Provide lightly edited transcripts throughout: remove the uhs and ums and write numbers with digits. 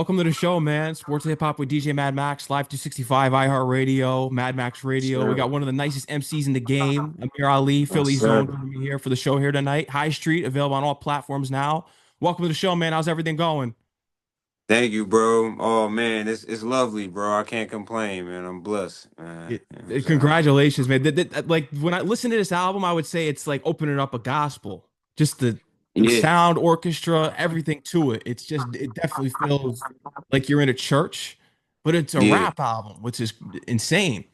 Welcome to the show, man. Sports Hip Hop with DJ Mad Max, Live 265, iHeartRadio, Mad Max Radio. We Sure. got one of the nicest MCs in the game, Amir Ali, Yes, Philly Zone, sir. joining me here for the show here tonight. High Street, available on all platforms now. Welcome to the show, man. How's everything going? Thank you, bro. Oh man, it's lovely, bro. I can't complain, man. I'm blessed, man. It- You know what I'm saying? Congratulations, man. Like when I listen to this album, I would say it's like opening up a gospel. Just the Yeah, sound, orchestra, everything to it. It definitely feels like you're in a church, but it's a yeah, rap album, which is insane.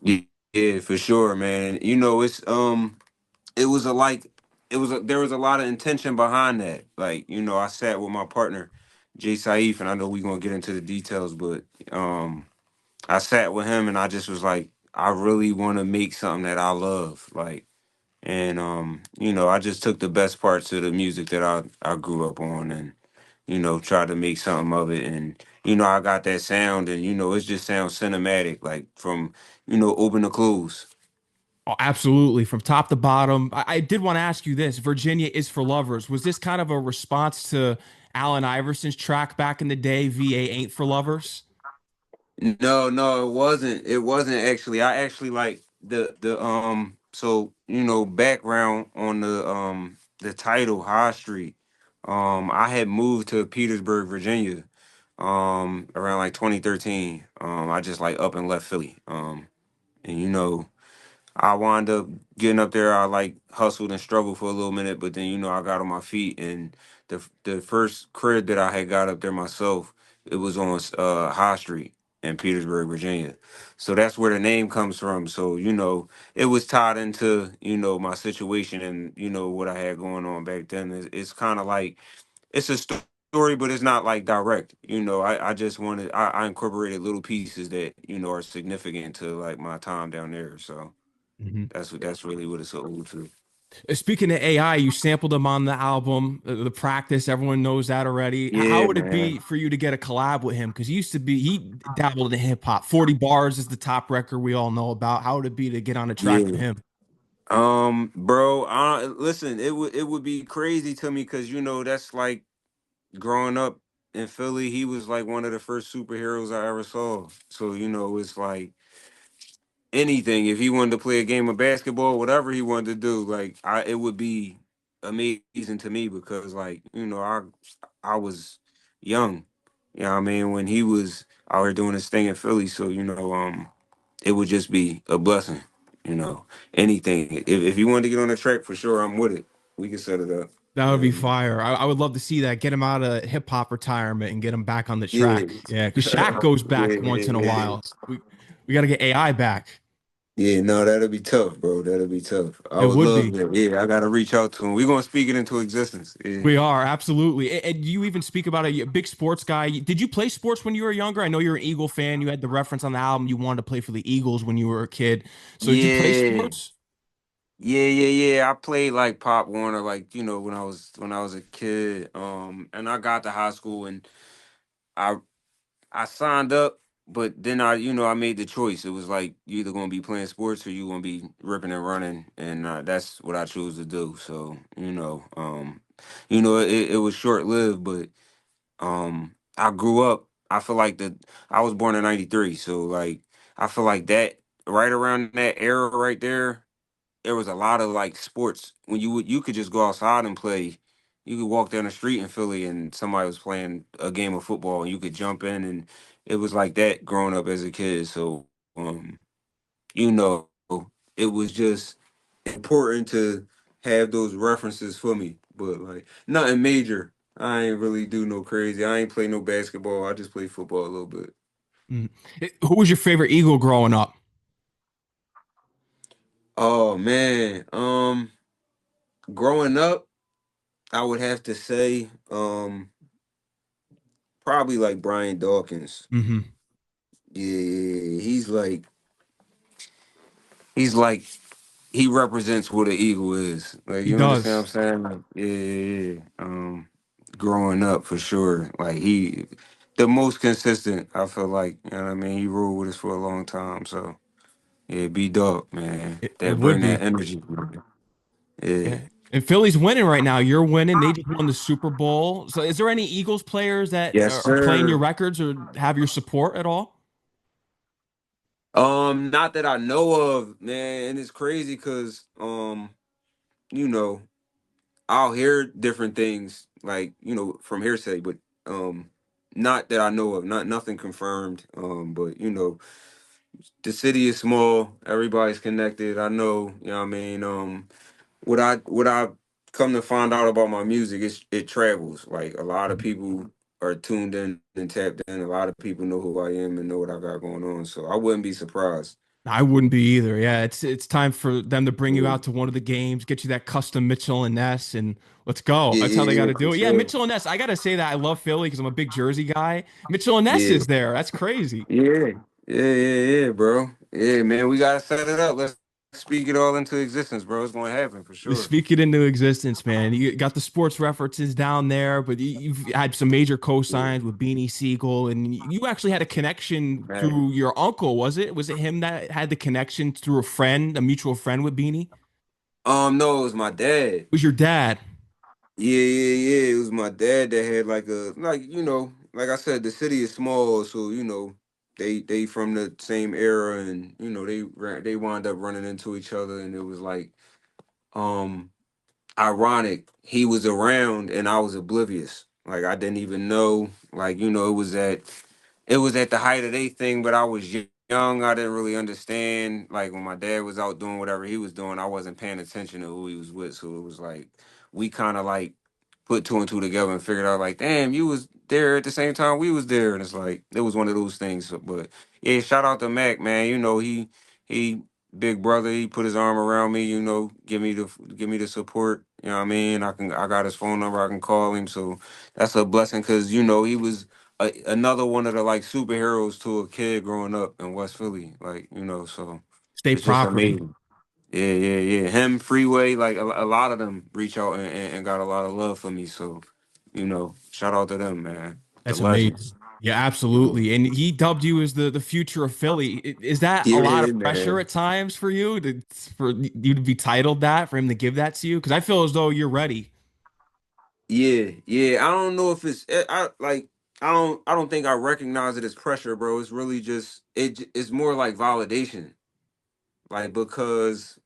yeah, yeah, for sure, man. You know, it was a like, there was a lot of intention behind that. Like, I sat with my partner, Jay Saif, and I know we're gonna get into the details, but I sat with him and I just was like, I really want to make something that I love, like. And I just took the best parts of the music that I grew up on and tried to make something of it. And I got that sound, and it just sounds cinematic, like from open to close. Oh, absolutely, from top to bottom. I did want to ask you this: Virginia is for lovers. Was this kind of a response to Allen Iverson's track back in the day, VA ain't for lovers? No, no, it wasn't actually. I actually like the background on the title High Street. I had moved to Petersburg, Virginia, around like 2013. I just like up and left Philly. And I wound up getting up there. I like hustled and struggled for a little minute, but then I got on my feet, and the first crib that I had got up there myself, it was on High Street in Petersburg, Virginia. So that's where the name comes from. So it was tied into my situation and what I had going on back then. It's kind of like it's a story, but it's not like direct. I just wanted I incorporated little pieces that are significant to like my time down there. So. That's really what it's owed to. Speaking of AI, you sampled them on the album, the practice. Everyone knows that already. How Yeah, would it man. be for you to get a collab with him? Because he dabbled in hip hop. 40 Bars is the top record we all know about. How would it be to get on a track with Yeah. him? Bro, listen, it would be crazy to me because that's like growing up in Philly. He was like one of the first superheroes I ever saw. So it's like anything. If he wanted to play a game of basketball, whatever he wanted to do, like it would be amazing to me because like I was young. You know what I mean? When he was out here doing his thing in Philly, so it would just be a blessing. You know, anything. If you wanted to get on the track, for sure, I'm with it. We can set it up. That would be Um, fire. I would love to see that. Get him out of hip hop retirement and get him back on the yeah, track. Yeah, because Shaq goes yeah, back once yeah, in a yeah. while. We got to get AI back. Yeah, no, that'll be tough, bro. That'll be tough. I It would would love be. that. Yeah, I gotta reach out to him. We're gonna speak it into existence. Yeah. We are absolutely. And you even speak about a big sports guy. Did you play sports when you were younger? I know you're an Eagle fan. You had the reference on the album. You wanted to play for the Eagles when you were a kid. So did you play Yeah. sports? Yeah. I played like Pop Warner, like, when I was a kid. And I got to high school and I I signed up, but then I made the choice. It was like you either gonna be playing sports or you gonna be ripping and running, and that's what I chose to do. So it was short lived, but I grew up. I feel like I was born in '93, so like I feel like that right around that era right there was a lot of like sports when you could just go outside and play. You could walk down the street in Philly and somebody was playing a game of football and you could jump in, and it was like that growing up as a kid. So you know, it was just important to have those references for me. But like nothing major. I ain't really do no crazy. I ain't play no basketball. I just play football a little bit. Mm. Who was your favorite Eagle growing up? Oh man. Growing up, I would have to say, probably like Brian Dawkins. Hmm. Yeah, he's like he represents what an eagle is. Like He you understand does. what I'm saying? Like, yeah. Growing up for sure. Like he the most consistent, I feel like. You know what I mean? He ruled with us for a long time. So yeah, B Dog, man. It That would bring that be. energy, man. Yeah. Yeah. And Philly's winning right now. You're winning. They just won the Super Bowl. So is there any Eagles players that Yes, are playing your sir. records or have your support at all? Not that I know of, man, and it's crazy because you know, I'll hear different things like, from hearsay, but um not that I know of, nothing confirmed. But the city is small, everybody's connected. I know, you know what I mean? What I come to find out about my music, it travels. Like a lot of people are tuned in and tapped in. A lot of people know who I am and know what I got going on. So I wouldn't be surprised. I wouldn't be either. Yeah, it's time for them to bring you Yeah, out to one of the games, get you that custom Mitchell and Ness, and let's go. yeah, That's how they got yeah, to for do it. Yeah, sure. Mitchell and Ness. I gotta say that I love Philly because I'm a big Jersey guy. Mitchell and Ness Yeah, is there. That's crazy. yeah, yeah, bro. Yeah, man, we gotta set it up. Let's speak it all into existence, bro. It's gonna happen for sure. Speak it into existence, man. You got the sports references down there, but you've had some major Yeah, co-signs with Beanie Siegel, and you actually had a connection man. through your uncle, was it? Was it him that had the connection through a friend, a mutual friend with Beanie? It No, it was my dad. was your dad. Yeah, yeah, yeah. It was my dad that had like I said, the city is small, so they from the same era, and they wound up running into each other, and it was like um ironic. He was around and I was oblivious. Like I didn't even know. Like it was at the height of their thing, but I was young. I didn't really understand. Like when my dad was out doing whatever he was doing, I wasn't paying attention to who he was with. So it was like we kind of like put two and two together and figured out like, damn, you was there at the same time we was there, and it's like it was one of those things. But yeah, shout out to Mac, man. He big brother. He put his arm around me. Give me the support. You know what I mean? I got his phone number. I can call him. So that's a blessing because he was another one of the like superheroes to a kid growing up in West Philly. Like so State it's just property. amazing. Yeah, yeah, yeah. Him, Freeway, like a lot of them reach out and got a lot of love for me. So, shout out to them, man. The That's amazing. legends. Yeah, Yeah, absolutely. And he dubbed you as the future of Philly. Is that a lot yeah, of pressure man. at times for you for you to be titled that, for him to give that to you? Because I feel as though you're ready. Yeah, yeah. I don't know if I don't think I recognize it as pressure, bro. It's really just it's more like validation. Like because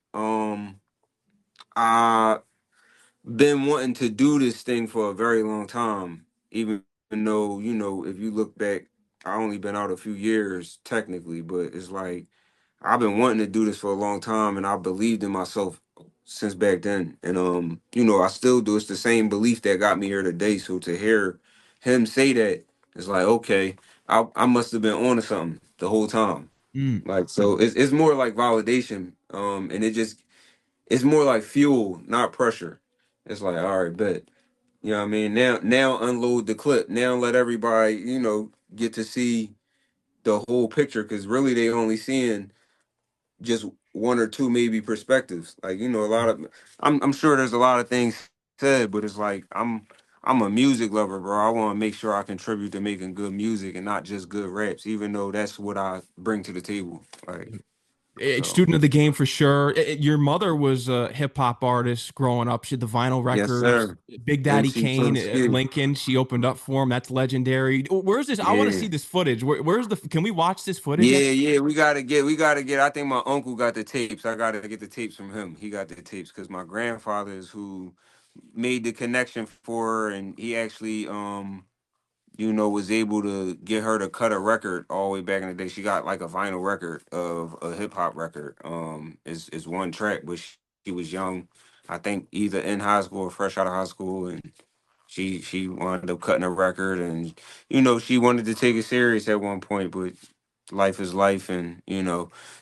I been wanting to do this thing for a very long time, even though, if you look back, I only been out a few years technically, but it's like I've been wanting to do this for a long time and I believed in myself since back then. And I still do. It's the same belief that got me here today. So to hear him say that, it's like, okay, I must have been on to something the whole time. Mm. Like so it's more like validation. And it's more like fuel, not pressure. It's like, all right, bet. You know what I mean? Now unload the clip. Now let everybody, get to see the whole picture because really they only seeing just one or two maybe perspectives. Like, a lot of I'm sure there's a lot of things said, but it's like I'm a music lover, bro. I want to make sure I contribute to making good music and not just good raps, even though that's what I bring to the table. Like, so Student of the game for sure. Your mother was a hip hop artist growing up. She had the vinyl yes, records. sir. Big Daddy MC Kane Pimp at Ski. Lincoln. She opened up for him. That's legendary. Where's this? I want to see Yeah. this footage. Where's the? Can we watch this footage? Yeah, yeah, we gotta get. I think my uncle got the tapes. I gotta get the tapes from him. He got the tapes because my grandfather is who made the connection for her, and he actually, was able to get her to cut a record all the way back in the day. She got like a vinyl record of a hip hop record. Is one track, but she was young. I think either in high school or fresh out of high school, and she wound up cutting a record, and she wanted to take it serious at one point, but life is life, and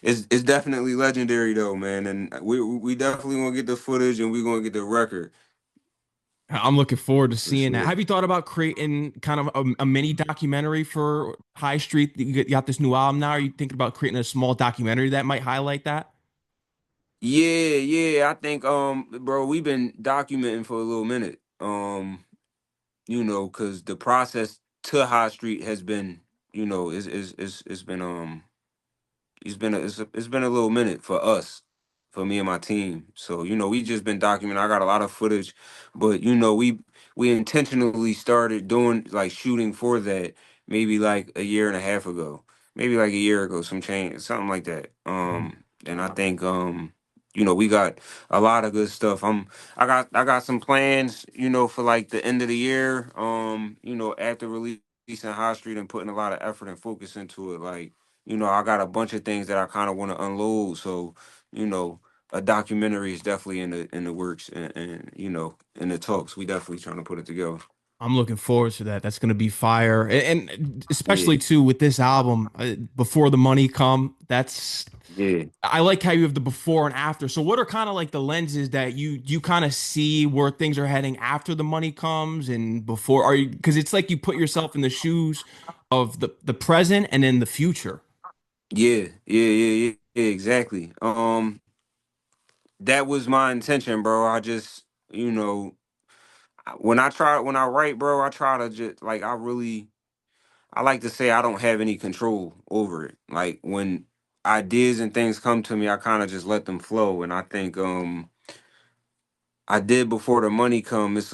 it's definitely legendary though, man. And we definitely gonna get the footage, and we gonna get the record I'm looking forward to for seeing that. sure. Have you thought about creating kind of a mini documentary for High Street? You got this new album now. Are you thinking about creating a small documentary that might highlight that? Yeah, yeah. I think bro, we've been documenting for a little minute. Cause the process to High Street has been, it's been it's been a little minute for us, for me and my team. So, we just been documenting. I got a lot of footage, but we intentionally started doing like shooting for that maybe like a year and a half ago. Maybe like a year ago, some change, something like that. And I think we got a lot of good stuff. I got some plans, for like the end of the year. After releasing High Street and putting a lot of effort and focus into it, like, I got a bunch of things that I kind of want to unload. So, you know, a documentary is definitely in the works, and in the talks. We definitely trying to put it together. I'm looking forward to that. That's going to be fire. And Yeah, especially too with this album, Before the Money Come, that's yeah, I like how you have the before and after. So what are kind of like the lenses that you kind of see where things are heading after the money comes and before are you because it's like you put yourself in the shoes of the present and then the future. yeah, yeah, exactly. That was my intention, bro. I just, when I write, bro, I try to just like I like to say I don't have any control over it. Like when ideas and things come to me, I kind of just let them flow. And I think I did before the money come. It's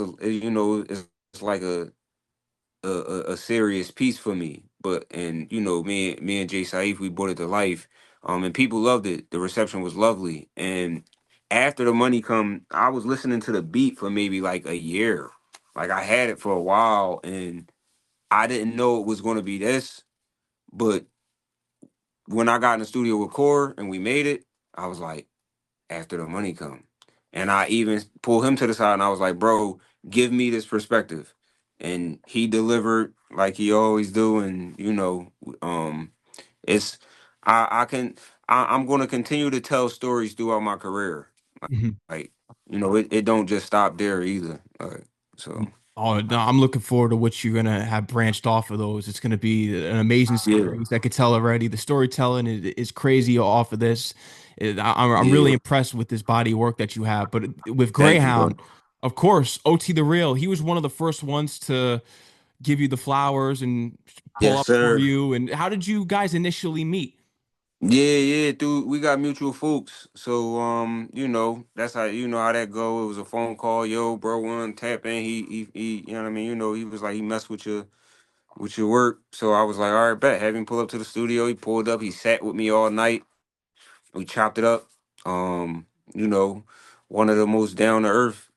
like a serious piece for me. But and me and Jay Saif, we brought it to life. And people loved it. The reception was lovely. And after the money come, I was listening to the beat for maybe like a year. Like I had it for a while, and I didn't know it was going to be this. But when I got in the studio with Core and we made it, I was like, after the money come. And I even pulled him to the side and I was like, bro, give me this perspective. And he delivered like he always do. And it's I'm gonna continue to tell stories throughout my career. Mhm. Like, it don't just stop there either. Like, so Oh, no, I'm looking forward to what you're gonna have branched off of those. It's gonna be an amazing yeah, series. I could tell already. The storytelling is crazy off of this. I'm really yeah. impressed with this body of work that you have. But with Thank you, bro. Greyhound, of course, OT the Real, he was one of the first ones to give you the flowers and pull Yes, up for sir. you. And how did you guys initially meet? Yeah, yeah, dude. We got mutual folks. So that's how how that go. It was a phone call, yo, bro, one tap in. He you know what I mean? He was like he messed with your work. So I was like, all right, bet. Have him pull up to the studio. He pulled up, he sat with me all night. We chopped it up. Um, you know, one of the most down to earth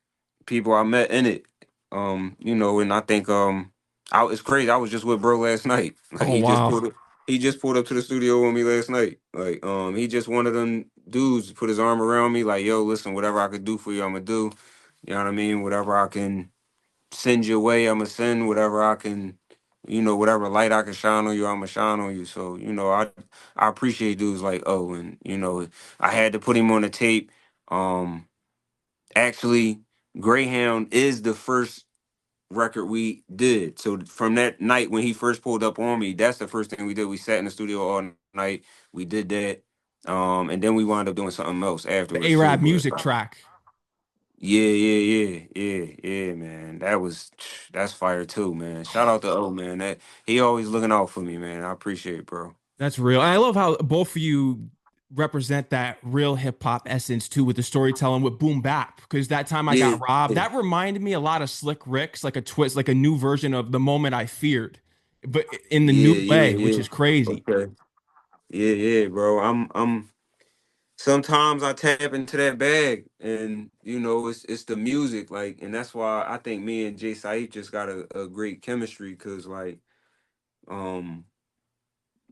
people I met in it. And I think it's crazy. I was just with bro last night. Like Oh wow. he just pulled up to the studio with me last night. Like he just one of them dudes put his arm around me like, yo, listen, whatever I could do for you, I'm gonna do. You know what I mean? Whatever I can send your way, I'm gonna send. Whatever I can, whatever light I can shine on you, I'm gonna shine on you. So, I appreciate dudes like and I had to put him on the tape. Um Actually, Greyhound is the first record we did. So from that night when he first pulled up on me, that's the first thing we did. We sat in the studio all night. We did that. And then we wound up doing something else The afterwards too. Arab But music track. yeah, man. That's fire too, man. Shout out to man. That he always looking out for me, man. I appreciate it, bro. That's real. And I love how both of you represent that real hip hop essence too with the storytelling with boom bap. Because that time I Yeah, got robbed, yeah, that reminded me a lot of Slick Rick's, like a twist, like a new version of The Moment I Feared, but in the new way, which yeah. is crazy. Okay. Yeah, bro. I'm sometimes I tap into that bag and it's the music like and that's why I think me and Jay Saif just got a great chemistry because like um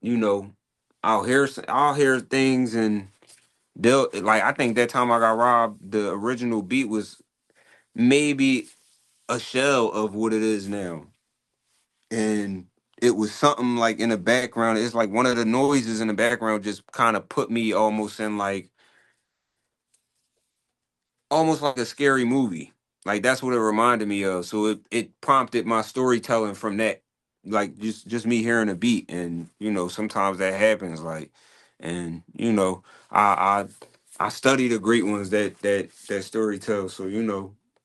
you know I'll hear things and they'll like I think that time I got robbed the original beat was maybe a shell of what it is now and it was something like in the background it's like one of the noises in the background just kind of put me almost like a scary movie. Like that's what it reminded me of. So it prompted my storytelling from that. Like just me hearing a beat and sometimes that happens like and I I study the great ones that story tells. So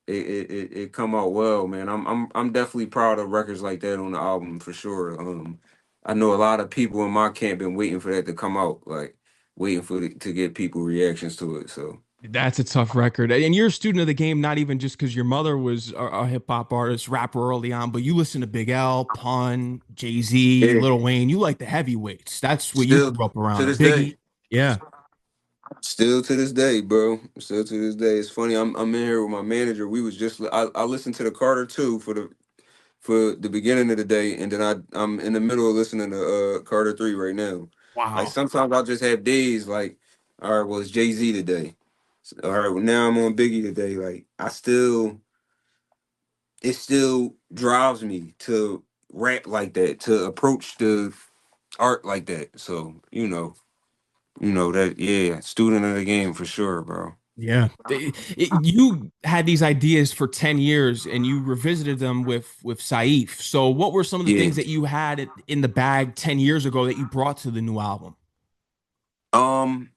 it come out well, man. I'm definitely proud of records like that on the album for sure. I know a lot of people in my camp been waiting for that to come out. Like waiting to get people reactions to it. So That's a tough record. And you're a student of the game, not even just because your mother was a hip hop artist, rapper early on, but you listen to Big L, Pun, Jay-Z, yeah, Lil Wayne. You like the heavyweights. That's what you still grew up to around. this day. Biggie. Yeah. Still to this day, bro. Still to this day. It's funny. I'm in here with my manager. We was just I listened to the Carter 2 for the beginning of the day, and then I'm in the middle of listening to Carter 3 right now. Like Wow. sometimes I'll just have days like, all right, well it's Jay-Z today. All right, well now I'm on Biggie today. Like it still drives me to rap like that, to approach the art like that. So, that, yeah, student of the game for sure, bro. Yeah. You had these ideas for 10 years and you revisited them with Saif. So what were some of the Yeah. things that you had in the bag 10 years ago that you brought to the new album? Um,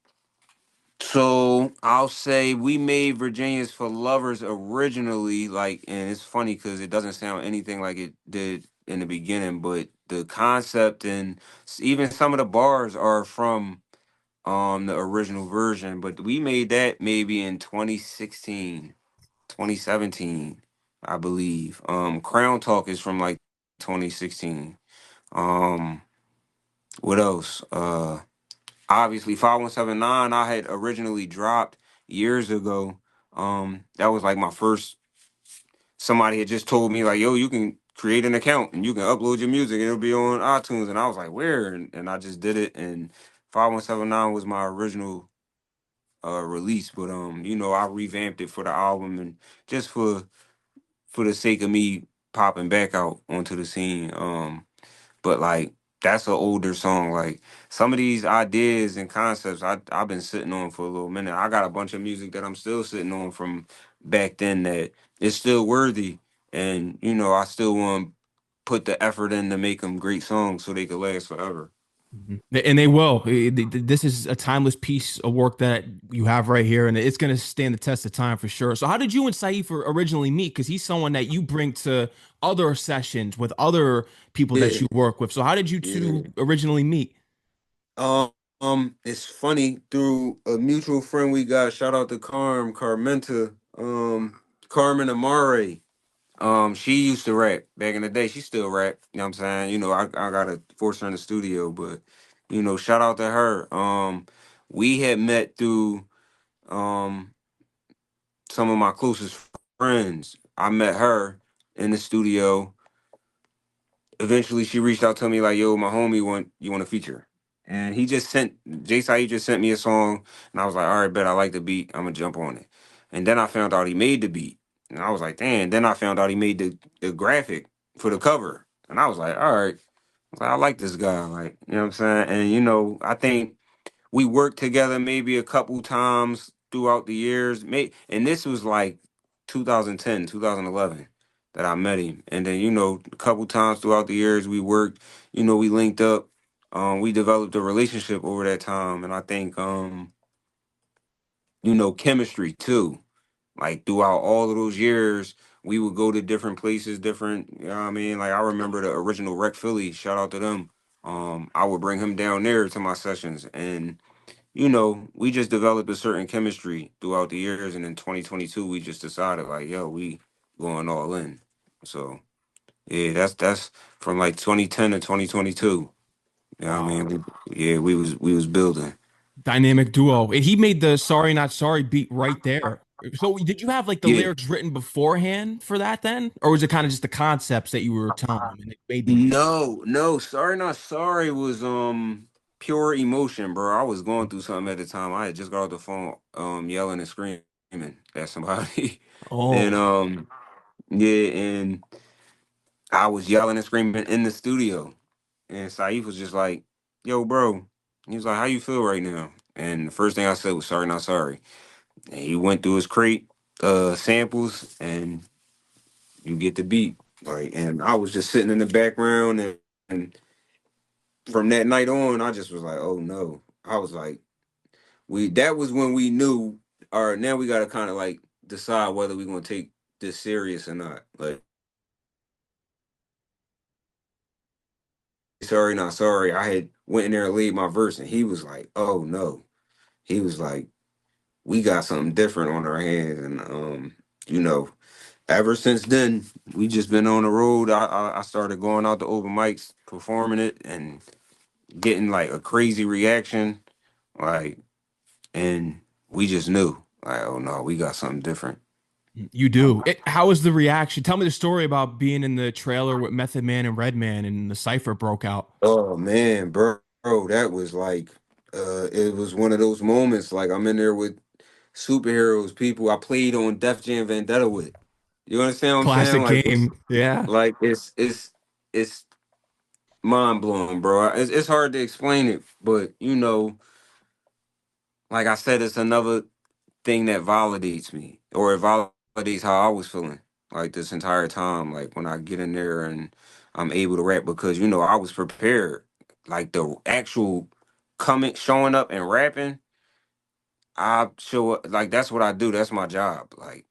so I'll say we made Virginia's for Lovers originally, like, and it's funny because it doesn't sound anything like it did in the beginning, but the concept and even some of the bars are from the original version, but we made that maybe in 2016, 2017, I believe. Crown Talk is from like 2016. Um, what else? Obviously 5179 I had originally dropped years ago. That was like my first. Somebody had just told me like, yo, you can create an account and you can upload your music and it'll be on iTunes, and I was like, where? And I just did it, and 5179 was my original release, but I revamped it for the album and just for the sake of me popping back out onto the scene. But like that's an older song. Like some of these ideas and concepts I've been sitting on for a little minute. I got a bunch of music that I'm still sitting on from back then that is still worthy, and I still want to put the effort in to make them great songs so they could last forever. Mhm. And they will. This is a timeless piece of work that you have right here, and it's going to stand the test of time for sure. So, how did you and Saif originally meet? Because he's someone that you bring to other sessions with other people that Yeah, you work with. So, how did you yeah. two originally meet? It's funny through a mutual friend we got. Shout out to Carmenta, Carmen Amare. She used to rap back in the day. She still rap. You know what I'm saying? I gotta force her in the studio, but shout out to her. We had met through um some of my closest friends. I met her in the studio. Eventually she reached out to me like, yo, my homie want to feature. And Jay Saif just sent me a song, and I was like, all right, bet I like the beat. I'm gonna jump on it. And then I found out he made the beat. And I was like, damn. Then I found out he made the graphic for the cover. And I was like, all right. I like this guy. Like, you know what I'm saying? And I think we worked together maybe a couple times throughout the years. And this was like 2010, 2011 that I met him. And then, a couple times throughout the years we worked, we linked up. We developed a relationship over that time. And I think, chemistry too. Like throughout all of those years, we would go to different places, different, you know what I mean? Like I remember the original Rec Philly, shout out to them. I would bring him down there to my sessions, and we just developed a certain chemistry throughout the years, and in 2022 we just decided like, yo, we going all in. So yeah, that's from like 2010 to 2022. You know what I Wow. mean? Yeah, we was building. Dynamic duo. And he made the Sorry Not Sorry beat right there. So, did you have like the Yeah. lyrics written beforehand for that then? Or was it kind of just the concepts that you were telling him and it made the beat? No, no, sorry, not sorry was pure emotion, bro. I was going through something at the time. I had just got off the phone yelling and screaming at somebody. And Oh. yeah, and I was yelling and screaming in the studio. And Saif was just like, yo, bro. He was like, how you feel right now? And the first thing I said was sorry, not sorry. And he went through his crate samples, and you get the beat. Like, and I was just sitting in the background, and from that night on, I just was like, oh no. I was like, we that was when we knew, all right, now we gotta kind of like decide whether we're gonna take this serious or not. Like, sorry, not sorry. I had went in there and laid my verse, and he was like, oh no. he was like, we got something different on our hands, and you know, ever since then, we just been on the road. I started going out to open mics, performing it, and getting like a crazy reaction, like, and we just knew, like, oh no, we got something different. You do. How was the reaction? Tell me the story about being in the trailer with Method Man and Redman and the cypher broke out. Oh man, bro, that was like, it was one of those moments. Like I'm in there with superheroes, people I played on Def Jam Vendetta with. You understand what I'm saying? Classic Like game. Yeah. it's mind blowing, bro. It's hard to explain it, but like I said, it's another thing that validates me, or it validates how I was feeling like this entire time. Like when I get in there and I'm able to rap, because I was prepared. Like the actual coming, showing up and rapping, I show up. Like that's what I do. That's my job. Like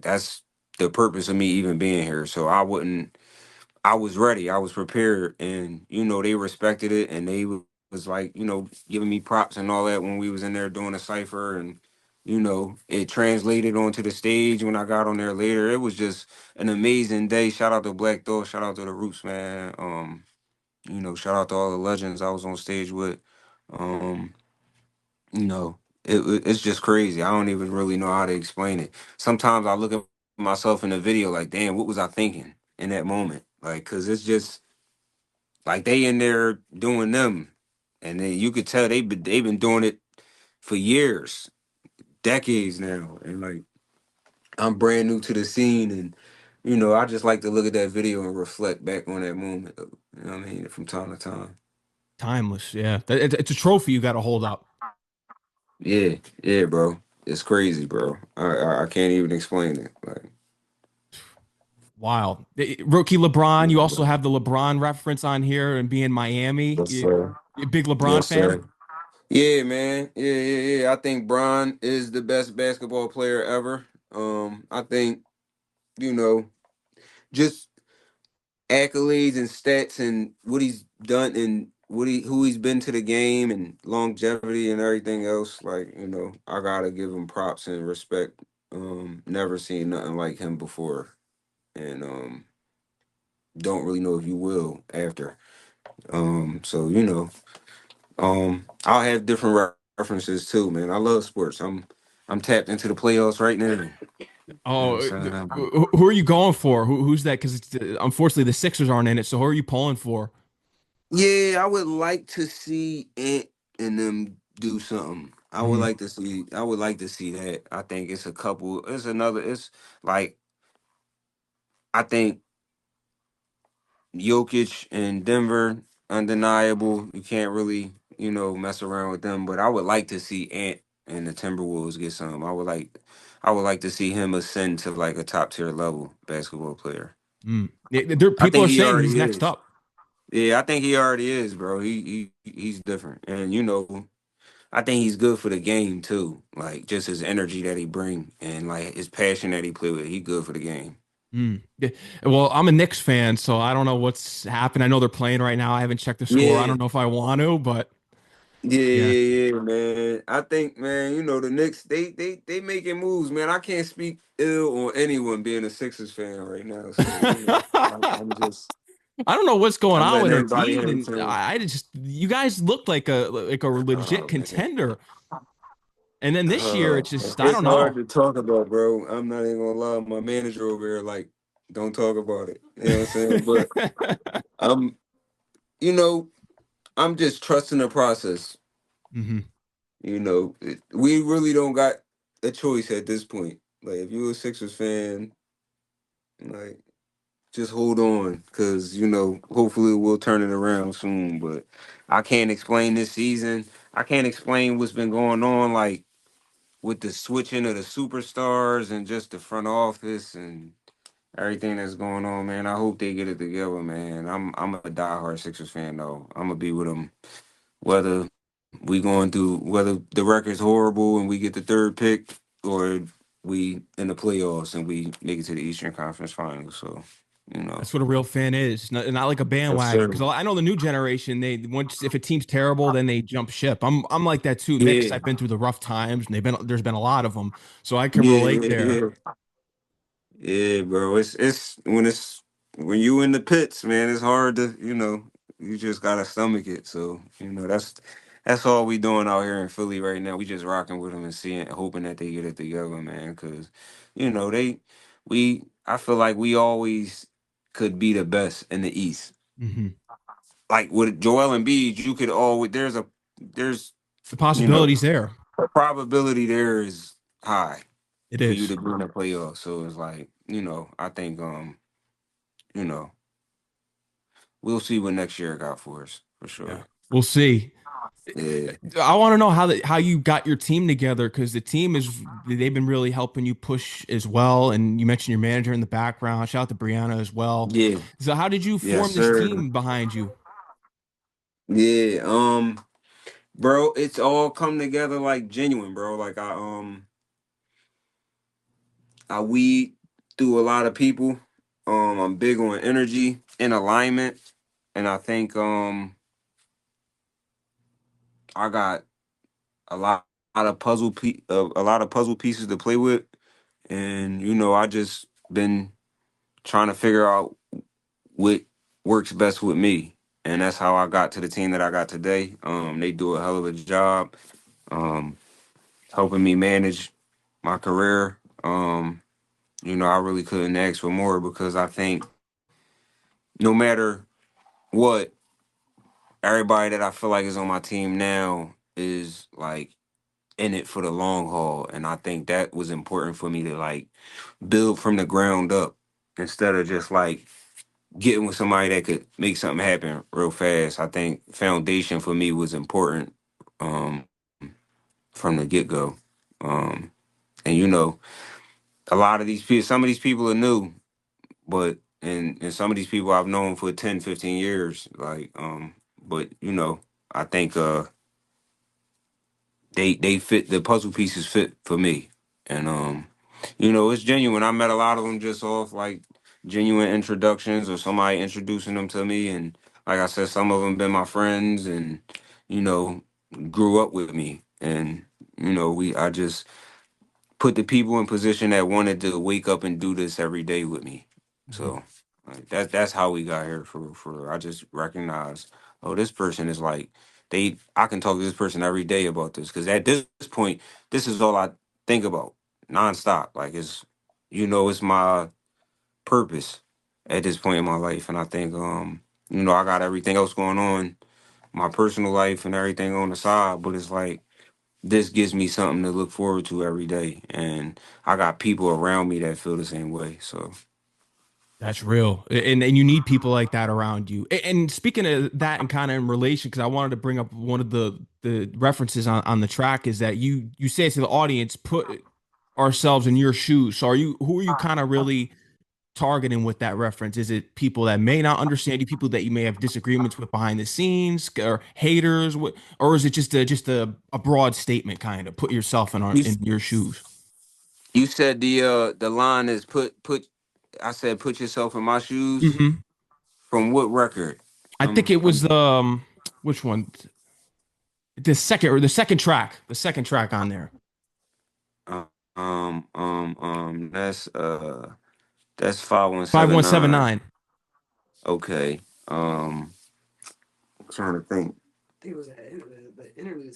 that's the purpose of me even being here. So I wouldn't. I was ready. I was prepared, and they respected it, and they was like, giving me props and all that when we was in there doing a cipher, and it translated onto the stage when I got on there later. It was just an amazing day. Shout out to Black Thought. Shout out to the Roots, man. Shout out to all the legends I was on stage with. Um, it's just crazy. I don't even really know how to explain it. Sometimes I look at myself in the video like, damn, what was I thinking in that moment? Like, cause it's just like they in there doing them, and then you could tell they've been doing it for years, decades now, and like I'm brand new to the scene, and I just like to look at that video and reflect back on that moment. You know what I mean? From time to time. Timeless. Yeah. It's a trophy you got to hold up. Yeah, yeah, bro. It's crazy, bro. I can't even explain it. Like, Wild. Rookie LeBron. You also yeah, have the LeBron reference on here and being Miami. yes, sir. You a big LeBron Yes, fan? sir. Yeah, man. Yeah, yeah, yeah. I think Bron is the best basketball player ever. I think you know just accolades and stats and what he's done and who he's been to the game and longevity and everything else. Like I gotta give him props and respect. Never seen nothing like him before, and don't really know if you will after. So I'll have different references too, man. I love sports. I'm tapped into the playoffs right now. You know what I'm Oh, saying? who are you going for? Who's that? Because unfortunately the Sixers aren't in it. So who are you pulling for? Yeah, I would like to see Ant and them do something. I would Mhm. like to see. I would like to see that. I think it's a couple. It's another. It's like I think Jokic and Denver, undeniable. You can't really mess around with them. But I would like to see Ant and the Timberwolves get some. I would like to see him ascend to like a top tier level basketball player. I People think are he saying already he's next is. up. Yeah, I think he already is, bro. He's different, and I think he's good for the game too. Like just his energy that he bring and like his passion that he play with. He good for the game. Yeah. Well, I'm a Knicks fan, so I don't know what's happened. I know they're playing right now. I haven't checked the score. I Yeah, don't know if I want to, but yeah, yeah. yeah, yeah, man. I think, man, the Knicks, they making moves, man. I can't speak ill on anyone being a Sixers fan right now. So I'm just I don't know what's going I'm on with letting their everybody team, have a and turn. I just you guys looked like a legit Oh man. contender, and then this year it's just I It's don't hard know. to talk about, bro. I'm not even gonna lie. My manager over here, like, don't talk about it. You know what I'm saying? But I'm, you know, I'm just trusting the process. hmm We really don't got a choice at this point. Like, if you're a Sixers fan, like, just hold on, cause hopefully we'll turn it around soon. But I can't explain this season. I can't explain what's been going on, like with the switching of the superstars and just the front office and everything that's going on, man. I hope they get it together, man. I'm a diehard Sixers fan though. I'm gonna be with them whether whether the record's horrible and we get the third pick or we in the playoffs and we make it to the Eastern Conference Finals. So you know. That's what a real fan is. Not like a Yes, bandwagon. sir. Because I know the new generation, they once if a team's terrible, then they jump ship. I'm like that too. Mixed. Yeah, I've been through the rough times, and there's been a lot of them, so I can yeah, relate yeah, there. yeah. Yeah, bro. It's when you in the pits, man. It's hard to, you just gotta stomach it. So, that's all we doing out here in Philly right now. We just rocking with them and seeing, hoping that they get it together, man. Because, I feel like we always could be the best in the East. Hmm. Like with Joel Embiid, you could always there's The you know possibilities there. the probability there is high It for you is. to be in the playoffs. So it's like, I think you know, we'll see what next year got for us for Yeah, sure. we'll see. Yeah, I want to know how you got your team together because the team is they've been really helping you push as well. And you mentioned your manager in the background. Shout out to Brianna as well. yeah, So how did you yes, form this sir. team behind you? Yeah, bro, it's all come together like genuine, bro. Like I weed through a lot of people. I'm big on energy and alignment, and I think I got a lot of a lot of puzzle pieces to play with, and I just been trying to figure out what works best with me, and that's how I got to the team that I got today. They do a hell of a job, um, helping me manage my career. I really couldn't ask for more because I think no matter what, everybody that I feel like is on my team now is like in it for the long haul, and I think that was important for me to like build from the ground up instead of just like getting with somebody that could make something happen real fast. I think foundation for me was important um, from the get go. Um, and a lot of these people, some of these people are new, but and some of these people I've known for 10, 15 years. But I think they fit, the puzzle pieces fit for me, and it's genuine. I met a lot of them just off like genuine introductions or somebody introducing them to me, and like I said, some of them been my friends, and you know grew up with me, and we I just put the people in position that wanted to wake up and do this every day with me. Mhm. So like, that's how we got here. For I just recognize, oh, this person is like I can talk to this person every day about this because at this point, this is all I think about nonstop. Like it's my purpose at this point in my life, and I think I got everything else going on, my personal life and everything on the side, but it's like this gives me something to look forward to every day, and I got people around me that feel the same way. So That's real. And you need people like that around you. And speaking of that and kind of in relation, because I wanted to bring up one of the references on the track is that you say to the audience, put ourselves in your shoes. So who are you kind of really targeting with that reference? Is it people that may not understand you, people that you may have disagreements with behind the scenes, or haters, or is it just a broad statement kind of put yourself you in your shoes? you said the line is put I said put yourself in my shoes. Hmm. From what record? I think it was I'm which one? The second track on there. that's 5179. 5179. Okay. Trying to think.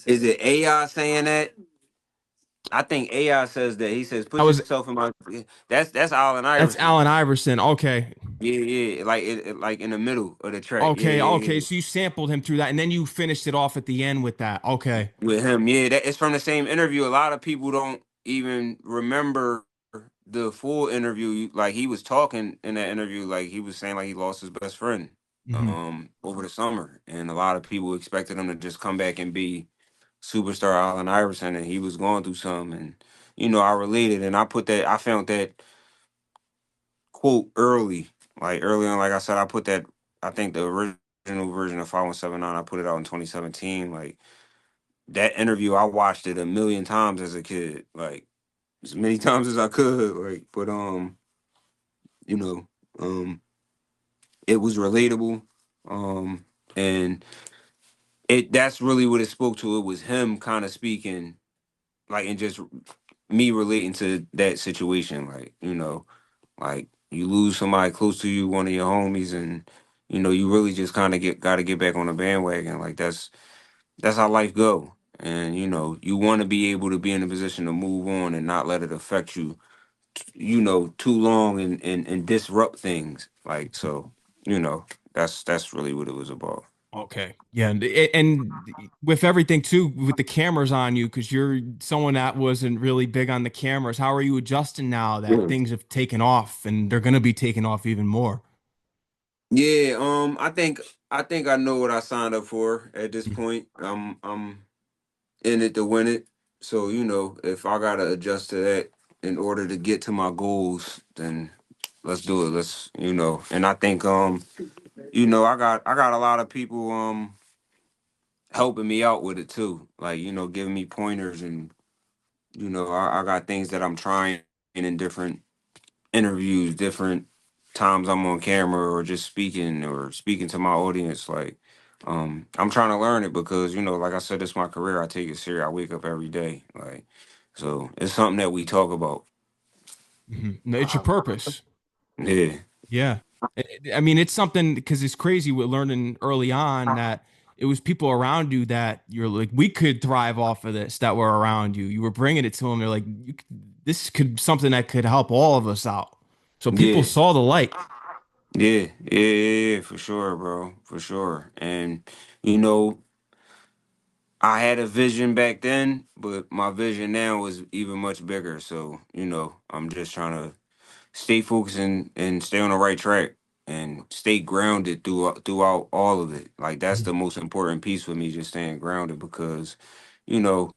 Is it AI saying that? I think AI says that. He says, That "Put was yourself in my." That's Allen that's Iverson. Allen Iverson. Okay. Yeah, yeah, like like in the middle of the track. Yeah, Okay, yeah, okay. yeah. So you sampled him through that and then you finished it off at the end with that. Okay. With him, yeah, that it's from the same interview. A lot of people don't even remember the full interview. Like he was talking in that interview, like he was saying like he lost his best friend Hmm. over the summer, and a lot of people expected him to just come back and be superstar Allen Iverson, and he was going through some, and I related, and I found that quote early, like early on. Like I said, I put that. I think the original version of 5179, I put it out in 2017. Like that interview, I watched it a million times as a kid, like as many times as I could. Like, but you know, um, it was relatable. Um, and it that's really what it spoke to. It was him kind of speaking like and just me relating to that situation. Like, like you lose somebody close to you, one of your homies, and you really just kind of get got to get back on the bandwagon. Like that's how life go. And you want to be able to be in a position to move on and not let it affect you, too long and disrupt things. Like so, that's really what it was about. Okay. Yeah, and with everything too, with the cameras on you, because you're someone that wasn't really big on the cameras. How are you adjusting now that Yeah. things have taken off and they're gonna be taking off even more? Yeah, I think I know what I signed up for at this point. I'm in it to win it. So, if I gotta adjust to that in order to get to my goals, then let's do it. And I think I got a lot of people helping me out with it too. Like, giving me pointers and I got things that I'm trying in different interviews, different times I'm on camera or speaking to my audience. Like, I'm trying to learn it because, like I said, it's my career. I take it serious. I wake up every day. Like, so it's something that we talk about. No, it's your purpose. Yeah. Yeah. I mean, it's something because it's crazy with learning early on that it was people around you that you're like, we could thrive off of this that were around you. You were bringing it to them. They're like, this could something that could help all of us out. So people Yeah. saw the light. Yeah. Yeah, for sure, bro. For sure. And, you know, I had a vision back then, but my vision now is even much bigger. So, I'm just trying to stay focused and stay on the right track and stay grounded throughout all of it. Like that's Mhm. the most important piece for me, just staying grounded because, you know,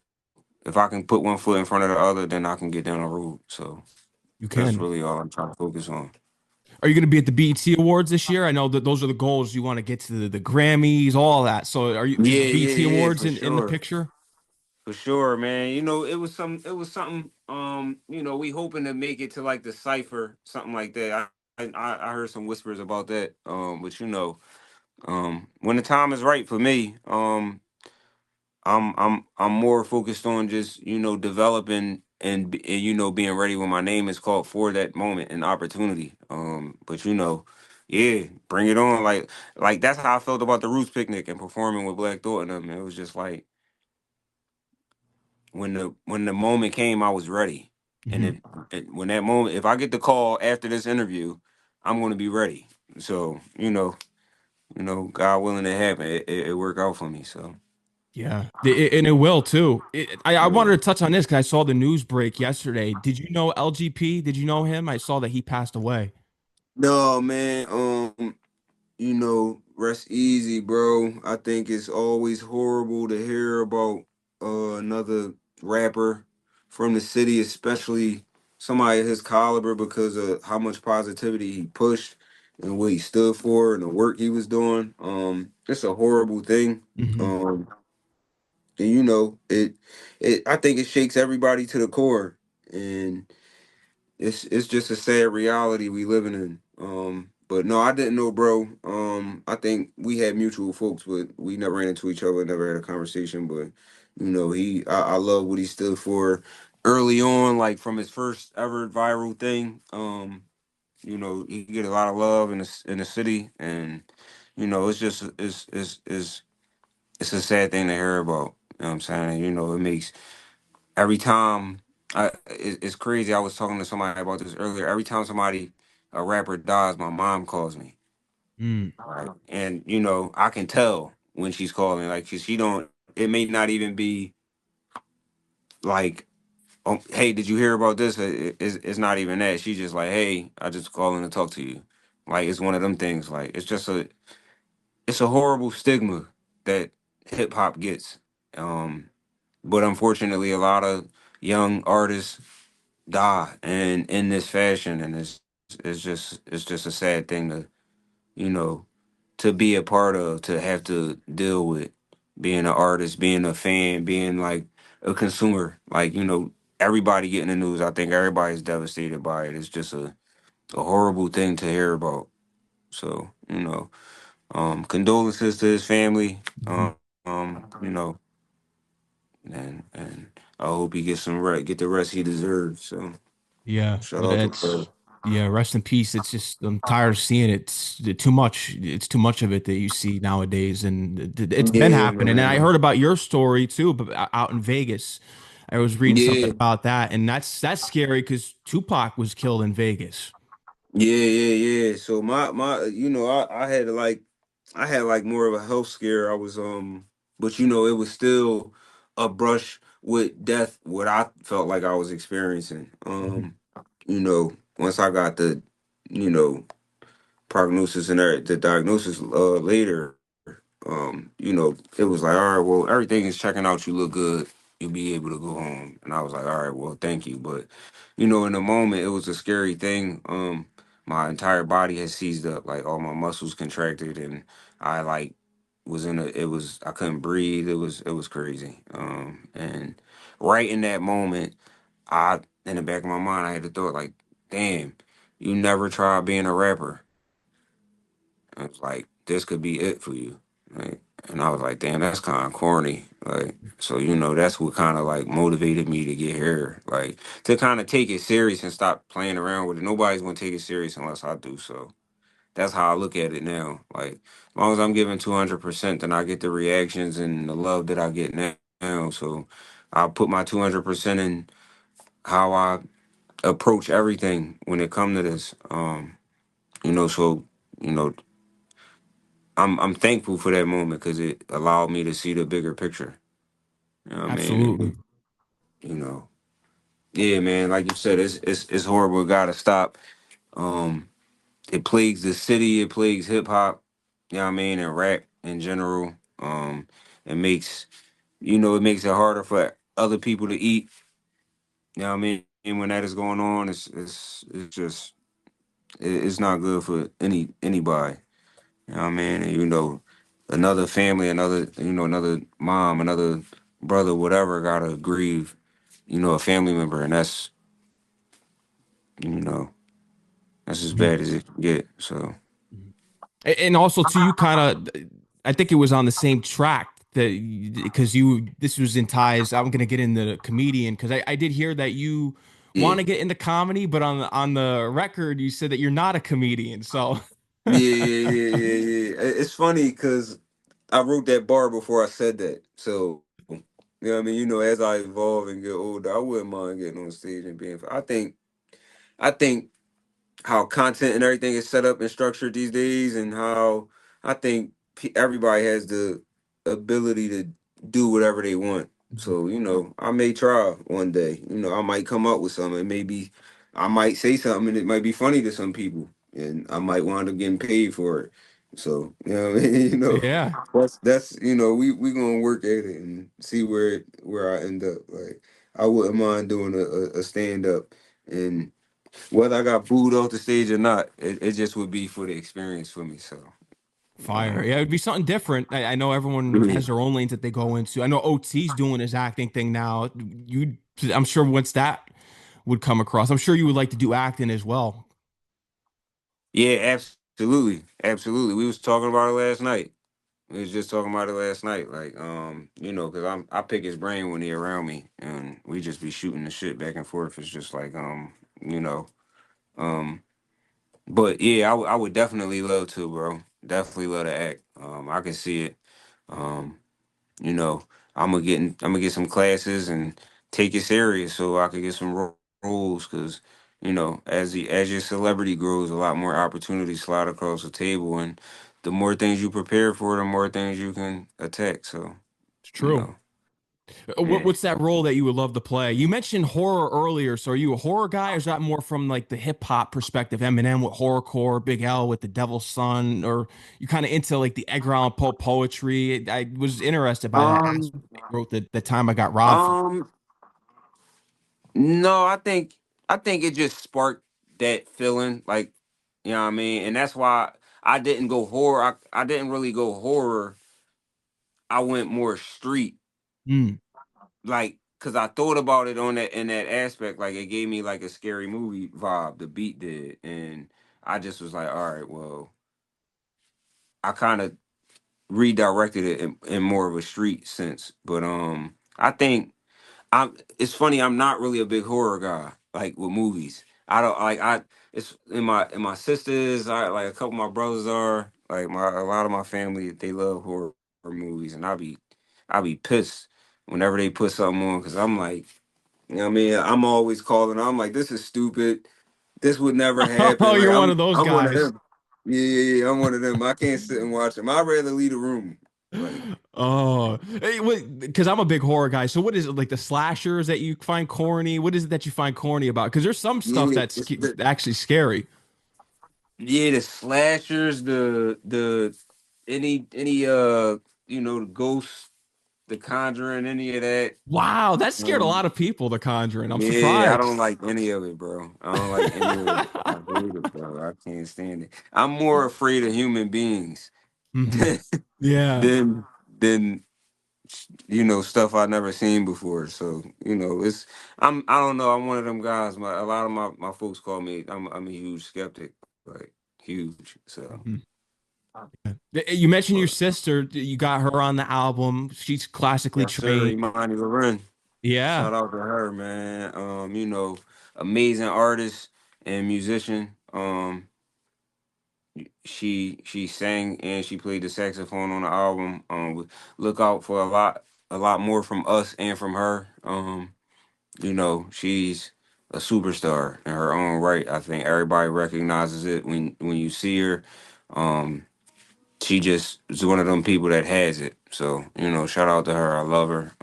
if I can put one foot in front of the other, then I can get down the road. So You that's can. really all I'm trying to focus on. Are you going to be at the BET Awards this year? I know that those are the goals. You want to get to the Grammys, all that. So are you, is Yeah, the yeah, BET yeah, Awards for in the sure. picture? For sure, man. It was something, we hoping to make it to like the cypher, something like that. I heard some whispers about that. But when the time is right for me, I'm more focused on just developing and being ready when my name is called for that moment and opportunity. But yeah, bring it on. Like that's how I felt about the Roots picnic and performing with Black Thought and them. It was just like when the moment came, I was ready. And Hmm. when that moment, if I get the call after this interview, I'm going to be ready. So God willing to happen, it worked out for me. So Yeah, and it will too. I wanted yeah. to touch on this because I saw the news break yesterday. Did you know LGP? Did you know him? I saw that he passed away. No, man. Rest easy, bro. I think it's always horrible to hear about another rapper from the city, especially somebody of his caliber, because of how much positivity he pushed and what he stood for and the work he was doing. It's a horrible thing. Hmm. And it I think it shakes everybody to the core. And it's just a sad reality we living in. But no, I didn't know, bro. I think we had mutual folks, but we never ran into each other, never had a conversation. But I love what he stood for early on, like from his first ever viral thing. He get a lot of love in the city, and it's just it's a sad thing to hear about. You know what I'm saying? It makes every time it's crazy. I was talking to somebody about this earlier. Every time a rapper dies, my mom calls me. Mm. Right. And I can tell when she's calling, like she don't. It may not even be like, oh, hey, did you hear about this? It's not even that. She's just like, hey, I just calling to talk to you. Like it's one of them things. Like it's a horrible stigma that hip hop gets. Um, but unfortunately, a lot of young artists die and in this fashion, and it's just a sad thing to you know be a part of, to have to deal with being an artist, being a fan, being like a consumer. Like everybody getting the news. I think everybody's devastated by it. It's just a horrible thing to hear about. So, condolences to his family. Mhm. You know, and I hope he gets get the rest he deserves. So, Yeah, shout out to it's yeah, rest in peace. It's just I'm tired of seeing it. It's too much. It's too much of it that you see nowadays, and it's been Yeah, happening. And I man. heard about your story too, but out in Vegas, I was reading something Yeah, about that, and that's scary because Tupac was killed in Vegas. yeah. So my, I had like more of a health scare. I was but it was still a brush with death. What I felt like I was experiencing. Mhm. Once I got the, you know, prognosis and the diagnosis later, it was like, all right, well, everything is checking out. You look good. You'll be able to go home. And I was like, all right, well, thank you. But, in the moment, it was a scary thing. My entire body had seized up, like all my muscles contracted, and I like was in a. It was I couldn't breathe. It was crazy. And right in that moment, I in the back of my mind, I had the thought like, damn, you never tried being a rapper. I was like, this could be it for you. Like, and I was like, damn, that's kind of corny. Like, so, that's what kind of like motivated me to get here. Like, to kind of take it serious and stop playing around with it. Nobody's going to take it serious unless I do. So that's how I look at it now. Like, as long as I'm giving 200%, then I get the reactions and the love that I get now. So I'll put my 200% in how I approach everything when it come to this. So, you know, I'm thankful for that moment because it allowed me to see the bigger picture. You know what I mean? Absolutely. And, you know, yeah, man. Like you said, it's horrible. It gotta stop. Um, it plagues the city. It plagues hip hop. You know what I mean? And rap in general. It makes it makes it harder for other people to eat. You know what I mean? And when that is going on, it's just it's not good for anybody. You know what I mean? And another family, another mom, another brother, whatever, gotta grieve, a family member, and you know, that's as Mhm. bad as it can get. So And also too, you kind of, I think it was on the same track that because this was in ties. I'm gonna get into the comedian because I did hear that you want yeah. to get into comedy, but on the record you said that you're not a comedian. So It's funny because I wrote that bar before I said that. So what I mean? As I evolve and get older, I wouldn't mind getting on stage and being. I think how content and everything is set up and structured these days, and how I think everybody has the ability to do whatever they want. So I may try one day. I might come up with something. Maybe I might say something, and it might be funny to some people, and I might wind up getting paid for it. So what I mean. yeah, That's we gonna work at it and see where I end up. Like I wouldn't mind doing a stand up and whether I got booed off the stage or not, it just would be for the experience for me. So, fire. um, Yeah, it'd be something different. I know everyone yeah, has their own lanes that they go into. I know OT's doing his acting thing now. I'm sure once that would come across, I'm sure you would like to do acting as well. yeah, absolutely. We was talking about it last night. We was just talking about it last night, like because I pick his brain when he around me, and we just be shooting the shit back and forth. It's just like you know, um, but yeah, I would definitely love to, bro. Definitely love to act. I can see it. Um, you know, I'm gonna get some classes and take it serious so I could get some roles because as your celebrity grows, a lot more opportunities slide across the table, and the more things you prepare for, the more things you can attack. So It's you true. know, yeah. What's that role that you would love to play? You mentioned horror earlier, so are you a horror guy, or is that more from like the hip hop perspective? Eminem with horrorcore, Big L with the Devil's Son, or you kind of into like the Edgar Allan Poe poetry? I was interested by that Um, aspect. He wrote the time I got robbed from. um, no, I think it just sparked that feeling, like what I mean, and that's why I didn't go horror. I didn't really go horror. I went more street, Mm, like, cause I thought about it on that in that aspect. Like it gave me like a scary movie vibe. The beat did, and I just was like, all right, well. I kind of redirected it in more of a street sense. But I think I'm. It's funny. I'm not really a big horror guy. Like with movies, I don't like. It's in my sisters. I like a couple of my brothers are like my a lot of my family. They love horror movies, and I be pissed whenever they put something on because I'm like, you know what I mean. I'm always calling. I'm like, this is stupid. This would never Oh, happen. Like you're one of those I'm one of guys. them. Yeah, yeah, yeah. I'm one of them. I can't sit and watch them. I'd rather leave the room. Like, Oh, hey, because I'm a big horror guy. So what is it like the slashers that you find corny? What is it that you find corny about? Because there's some stuff yeah, that's actually scary. yeah, the slashers, the any the ghosts, the conjuring, any of that. Wow, that scared a lot Um, of people, The Conjuring. I'm yeah, I surprised. don't like any of it, bro. I don't like any of it. I hate it, bro. I can't stand it. I'm more afraid of human beings Hmm. than Yeah. than stuff I've never seen before. So it's I don't know. I'm one of them guys. A lot of my folks call me. I'm a huge skeptic, like huge. So, Mhm. You mentioned your but sister. You got her on the album. She's classically yes, sir. trained. Imani Loren. Yeah. Shout out to her, man. Amazing artist and musician. She sang and she played the saxophone on the album. Look out for a lot more from us and from her. She's a superstar in her own right. I think everybody recognizes it when you see her. Um, she just is one of them people that has it. So, shout out to her. I love her.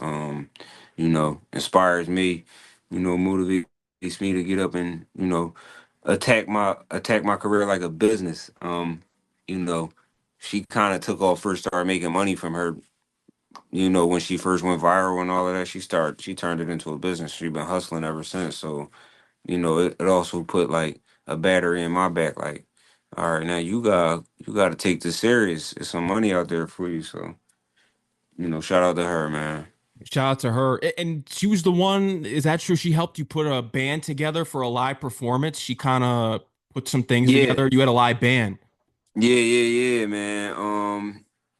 Inspires me, motivates me to get up and, attack my career like a business. You know, she kind of took off first started making money from her, when she first went viral and all of that, she turned it into a business. She's been hustling ever since. So, it also put like a battery in my back, like, all right, now you got to take this serious. There's some money out there for you. So, shout out to her, man. Shout out to her. And she was the one, is that true? She helped you put a band together for a live performance. She kind of put some things Yeah, together. You had a live band. yeah, man.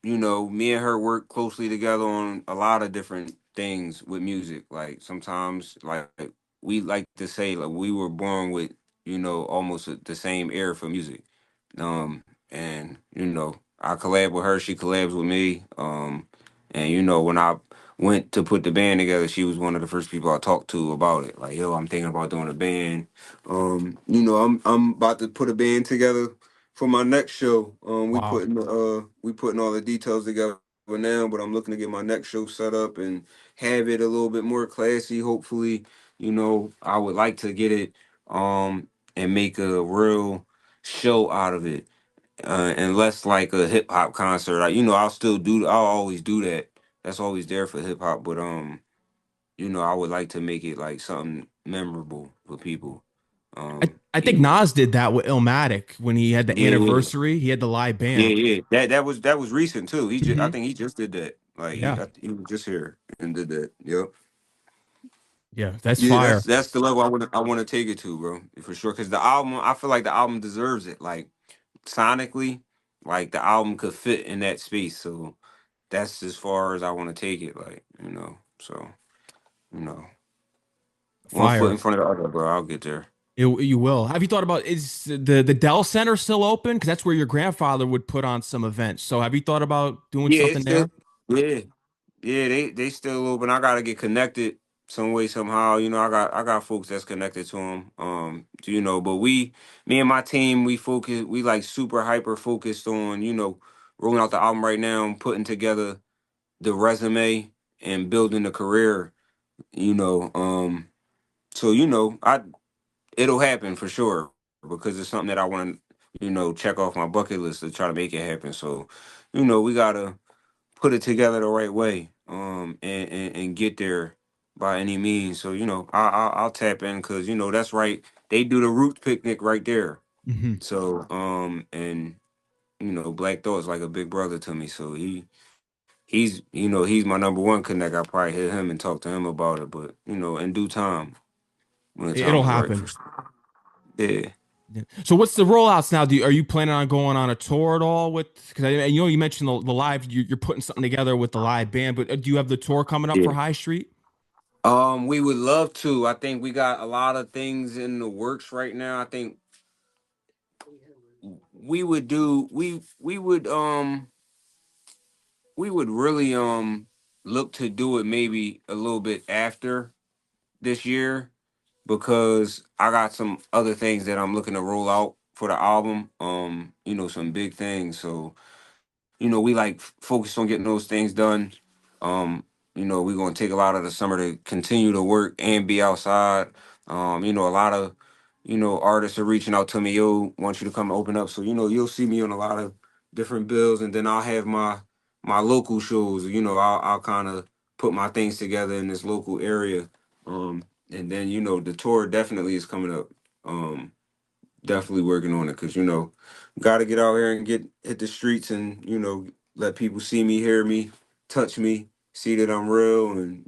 Me and her work closely together on a lot of different things with music. Like sometimes, like we like to say, like we were born with, almost the same air for music. And I collab with her, she collabs with me. And when I went to put the band together, she was one of the first people I talked to about it. Like, yo, I'm thinking about doing a band. I'm about to put a band together for my next show. Wow. We putting all the details together now, but I'm looking to get my next show set up and have it a little bit more classy. Hopefully, I would like to get it and make a real show out of it, and less like a hip hop concert. I'll always do that. That's always there for hip hop, but I would like to make it like something memorable for people. I think Yeah, Nas did that with Illmatic when he had the yeah, anniversary. He had the live yeah, band. yeah. That was recent too. I Hmm. think he just did that. Like Yeah. he was just here and did that. Yep. Yeah. That's Yeah, fire. that's the level I want to take it to, bro, for sure. Because the album, I feel like the album deserves it. Like sonically, like the album could fit in that space. So that's as far as I want to take it. Like so you know, one foot Fire. in front of the other, bro. I'll get there. You will. Have you thought about is the Dell Center still open? Because that's where your grandfather would put on some events. So have you thought about doing Yeah, it's something still there? yeah. Yeah, they still open. I gotta get connected some way somehow. I got folks that's connected to them. But me and my team, we focus. We like super hyper focused on rolling out the album right now, and putting together the resume and building a career. You know, so I it'll happen for sure because it's something that I want to check off my bucket list to try to make it happen. So, we gotta put it together the right way, and get there by any means. So I'll tap in because that's right. They do the Roots picnic right there. Hmm. So and Black Thought's like a big brother to me. So he's my number one connect. I probably hit him and talk to him about it. But in due time, when the time It'll is right, for happen. sure. Yeah. Yeah. So what's the rollouts now? Are you planning on going on a tour at all with? Because you know you mentioned the live. You're putting something together with the live band, but do you have the tour coming up Yeah. for High Street? We would love to. I think we got a lot of things in the works right now. I think we would do we would really look to do it maybe a little bit after this year because I got some other things that I'm looking to roll out for the album. Some big things. So we like focus on getting those things done. Um, we're gonna take a lot of the summer to continue to work and be outside. A lot of artists are reaching out to me, yo, want you to come open up. So you'll see me on a lot of different bills, and then I'll have my local shows. I'll kind of put my things together in this local area. And then the tour definitely is coming up. Definitely working on it because got to get out here and get hit the streets and let people see me, hear me, touch me, see that I'm real, and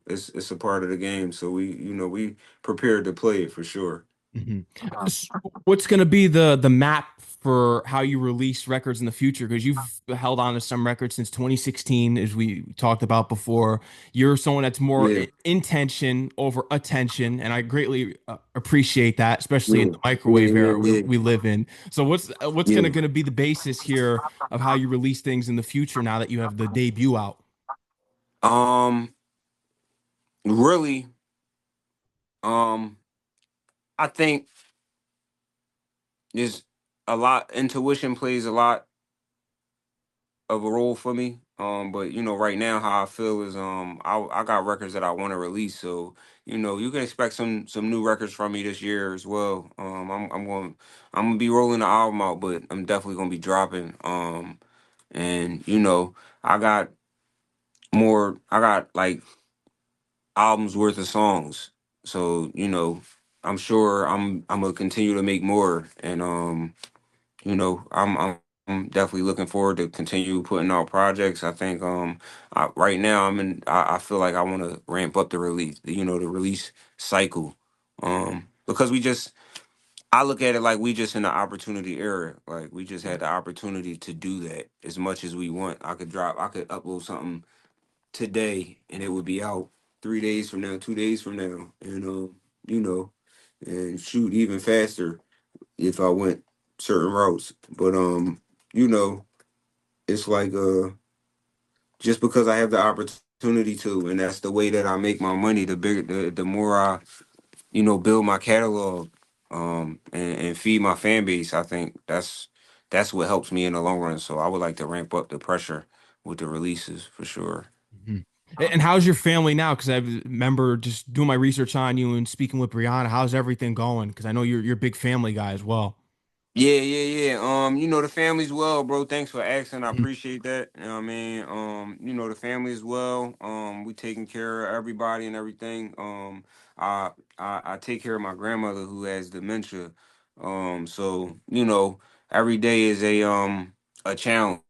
it's a part of the game. So we prepared to play it for sure. Mhm. What's going to be the map for how you release records in the future? Because you've held on to some records since 2016, as we talked about before. You're someone that's more Yeah, intention over attention, and I greatly appreciate that, especially in yeah, the yeah, microwave yeah, era yeah, we live in. So what's yeah. going to be the basis here of how you release things in the future now that you have the debut out? Really, um, I think there's a lot. Intuition plays a lot of a role for me. But right now how I feel is I got records that I want to release. So, you can expect some new records from me this year as well. I'm gonna be rolling the album out, but I'm definitely gonna be dropping. And I got like albums worth of songs. So, I'm sure I'm gonna continue to make more and I'm definitely looking forward to continue putting out projects. I think right now I feel like I want to ramp up the release cycle. Because I look at it like we just in the opportunity era. Like we just had the opportunity to do that as much as we want. I could upload something today and it would be out 3 days from now, 2 days from now, and you know, and shoot even faster if I went certain routes. But you know, it's like just because I have the opportunity to, and that's the way that I make my money. The bigger, the more I build my catalog, and feed my fan base. I think that's what helps me in the long run. So I would like to ramp up the pressure with the releases for sure. Mhm. And how's your family now? Because I remember just doing my research on you and speaking with Brianna. How's everything going? Because I know you're a big family guy as well. Yeah, yeah, yeah. The family's well, bro. Thanks for asking. I Mhm. appreciate that. You know what I mean? The family is well. We taking care of everybody and everything. I take care of my grandmother who has dementia. So, every day is a challenge.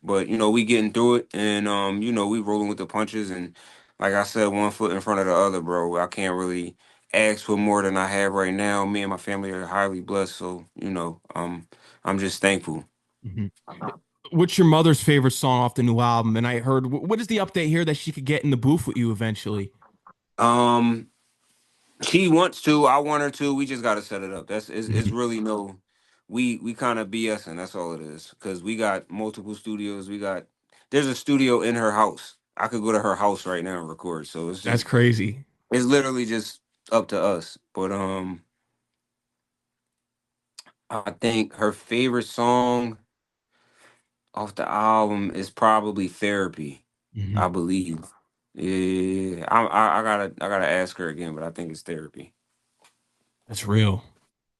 But, we getting through it and we rolling with the punches and like I said, one foot in front of the other, bro. I can't really ask for more than I have right now. Me and my family are highly blessed, so I'm just thankful. Mhm. What's your mother's favorite song off the new album? And I heard, what is the update here that she could get in the booth with you eventually? Um, she wants to, I want her to. We just gotta set it up. It's Mhm. really no, we kind of BS, and that's all it is. Because we got multiple studios. There's a studio in her house. I could go to her house right now and record. So That's crazy. it's literally just up to us. But I think her favorite song off the album is probably Therapy, Mhm. I believe. Yeah, I gotta ask her again, but I think it's Therapy. That's real.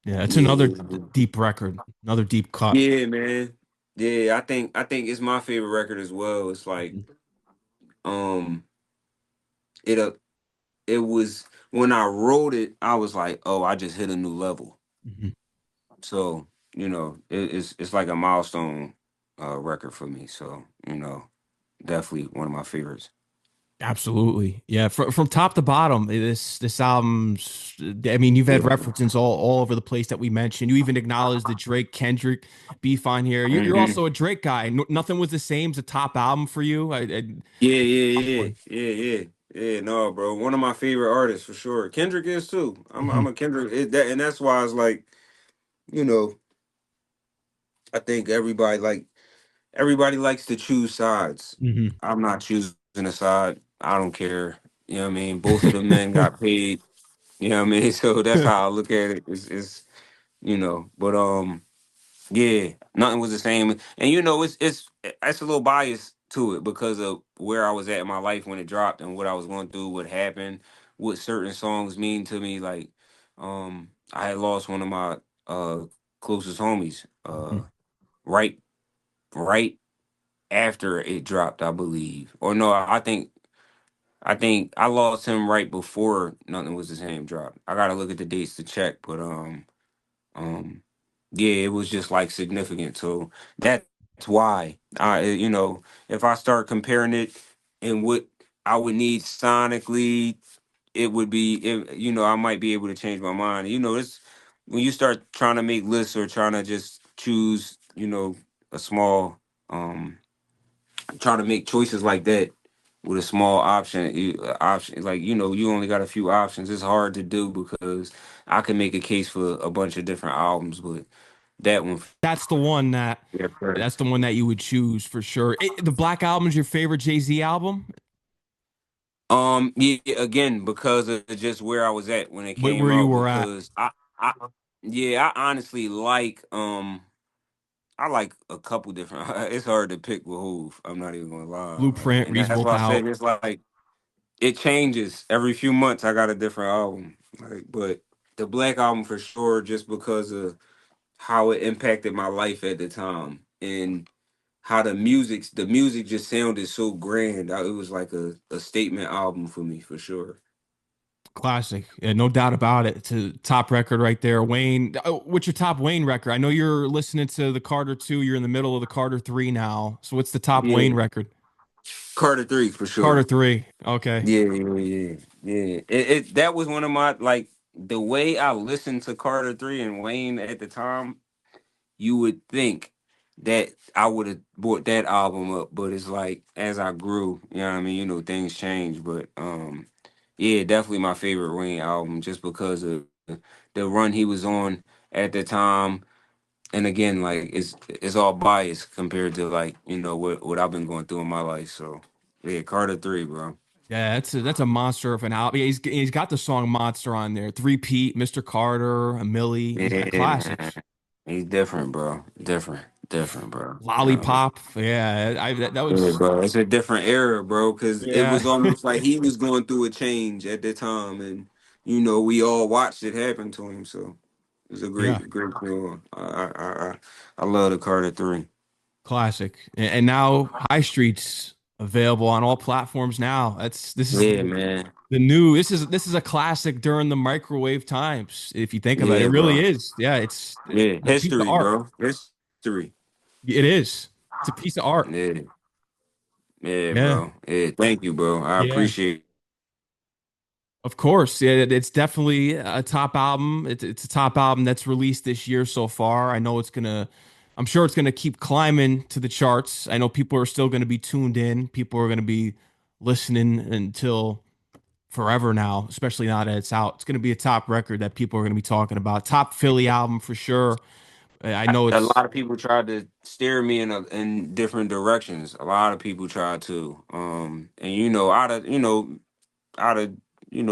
Yeah, it's another Yeah, deep record, another deep cut. yeah, man. Yeah, I think it's my favorite record as well. It's like Mhm. um, it it was when I wrote it, I was like, oh, I just hit a new level. Mhm. So it's like a milestone record for me. So definitely one of my favorites. Absolutely. Yeah, from top to bottom, this album's I mean, you've had Yeah. references all over the place that we mentioned. You even acknowledged the Drake Kendrick beef on here. You're Hmm. also a Drake guy. No, nothing was the same's a top album for you. Yeah, Top yeah, one. yeah, yeah, yeah. Yeah, no, bro. One of my favorite artists for sure. Kendrick is too. I'm Hmm. a Kendrick and that's why it's like, you know, I think everybody likes to choose sides. Hmm. I'm not choosing a side. I don't care. You know what I mean? Both of the men got paid. You know what I mean? So that's how I look at it. It's but yeah, nothing was the same. And it's a little biased to it because of where I was at in my life when it dropped and what I was going through, what happened, what certain songs mean to me. Like, I had lost one of my closest homies right right after it dropped, I believe. Or no, I think I lost him right before Nothing Was the Same dropped. I gotta look at the dates to check, but um, yeah, it was just like significant. So that's why if I start comparing it and what I would need sonically, I might be able to change my mind. It's when you start trying to make lists or trying to just choose, a small, trying to make choices like that with a small option like you only got a few options. It's hard to do because I can make a case for a bunch of different albums, but that one. That's the one that Yeah, sure. that's the one that you would choose for sure. The Black Album is your favorite Jay-Z album? Yeah, again, because of just where I was at when it came Where you out, were at? because I honestly I like a couple different. It's hard to pick with Hoof. I'm not even gonna lie, Blueprint, and that's Reasonable why I Doubt. said it's like it changes every few months. I got a different album, like, but the Black Album for sure, just because of how it impacted my life at the time and how the music just sounded so grand. It was like a statement album for me for sure. Classic. Yeah, no doubt about it. It's a top record right there. Wayne, what's your top Wayne record? I know you're listening to the Carter 2. You're in the middle of the Carter 3 now. So what's the top Wayne Yeah, record? Carter 3 for Carter sure. 3. Okay. Yeah, yeah, yeah, yeah. That was one of my like the way I listened to Carter 3 and Wayne at the time. You would think that I would have bought that album up, but it's like as I grew, you know what I mean. Things change, but yeah, definitely my favorite Wayne album just because of the run he was on at the time. And again, like it's all biased compared to like what I've been going through in my life. So yeah, Carter 3, bro. Yeah, that's a monster of an album. Yeah, he's got the song Monster on there. Three Pete, Mr. Carter, a Millie. He's got Yeah, man. classics. He's different, bro. Different, bro. Lollipop. Yeah, that Yeah, was bro. It's a different era, bro, because it yeah. was almost like he was going through a change at the time, and we all watched it happen to him. So it was a Yeah. great film. I love the Carter 3. Classic. And now High Street's available on all platforms now. This is Yeah, man. the new this is a classic during the microwave times, if you think about it. It Yeah, really bro. is. Yeah, it's Yeah, a piece of history, art. bro. History. It is. It's a piece of art. Yeah, yeah, Yeah. bro. Yeah, thank you, bro. I Yeah. appreciate. Of course. Yeah, it's definitely a top album. It's a top album that's released this year so far. I'm sure it's gonna keep climbing to the charts. I know people are still gonna be tuned in. People are gonna be listening until forever now, especially now that it's out. It's going to be a top record that people are going to be talking about. Top Philly album for sure. I know A it's lot of people tried to steer me in different directions. A lot of people tried to, and out of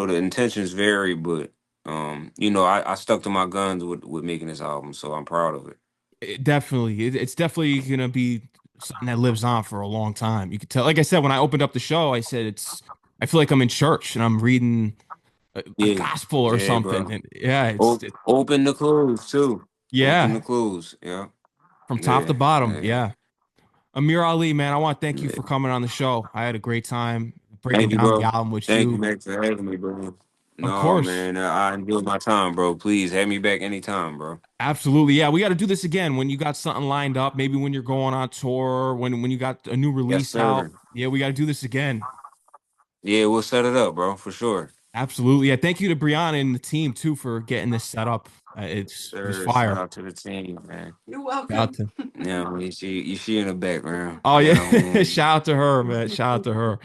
the intentions vary, but I stuck to my guns with making this album, so I'm proud of it. it's definitely going to be something that lives on for a long time. You could tell, like I said, when I opened up the show, I said I feel like I'm in church and I'm reading a Yeah, gospel or yeah, bro. something. And yeah, Open the clues too. Open the yeah, clues. Yeah, from top to yeah, bottom. yeah, Yeah. Amir Ali, man, I want to thank you for yeah. coming on the show. I had a great time breaking Thank you, down the bro. album with Thank you, you. Max, for having me, bro. Of No, course. man, I enjoyed my time, bro. Please have me back anytime, bro. Absolutely. Yeah, we got to do this again when you got something lined up, maybe when you're going on tour, when you got a new Yes, release out. sir. Yeah, we got to do this again. Yeah, we'll set it up, bro, for sure. Absolutely. Yeah. Thank you to Brianna and the team too for getting this set up. It was Sir, shout fire. out to the team, man. You're Shout out welcome. to, Yeah, I mean, you see in the background. oh Yeah, yeah. I mean, Shout out to her, man. Shout out to her.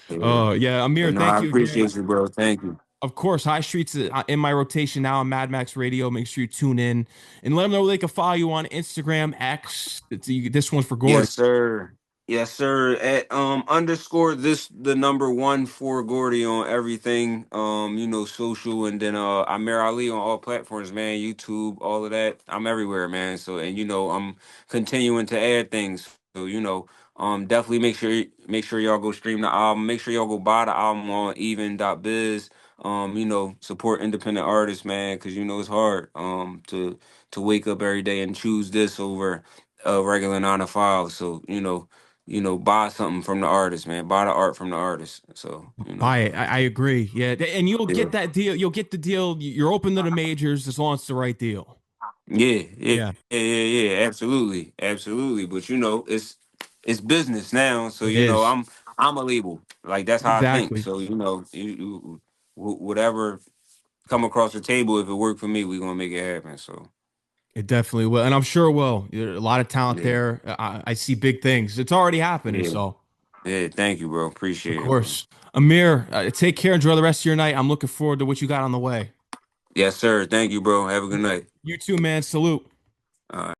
yeah. Oh yeah. Amir, But no, thank I you again. appreciate you, bro. Thank you. Of course, High Street's in my rotation now on Mad Max Radio. Make sure you tune in and let them know they can follow you on Instagram, X. This one's for Gordy. Yes, sir. Yes, sir. At underscore this the number one for Gordy on everything. Social, and then Amir Ali on all platforms, man. YouTube, all of that. I'm everywhere, man. So, and I'm continuing to add things. So, definitely make sure y'all go stream the album. Make sure y'all go buy the album on even.biz. Support independent artists, man, because it's hard to wake up every day and choose this over a regular 9 to 5. So buy something from the artist, man. Buy the art from the artist. So Buy it. I agree. Yeah, and you'll yeah, get that deal. You'll get the deal. You're open to the majors as long as it's the right deal. yeah, yeah, Yeah, yeah, yeah, yeah. Absolutely, absolutely. But it's business now. So it is. I'm a label. Like that's how I think. Exactly. So whatever come across the table, if it worked for me, we gonna make it happen. So It definitely will, and I'm sure it will. There's a lot of talent yeah, there. I see big things. It's already happening. yeah, So, yeah. Thank you, bro. of Appreciate it, bro. course, Amir, take care. Enjoy the rest of your night. I'm looking forward to what you got on the way. Yes, sir. Thank you, bro. Have a good night. You too, man. Salute. All right.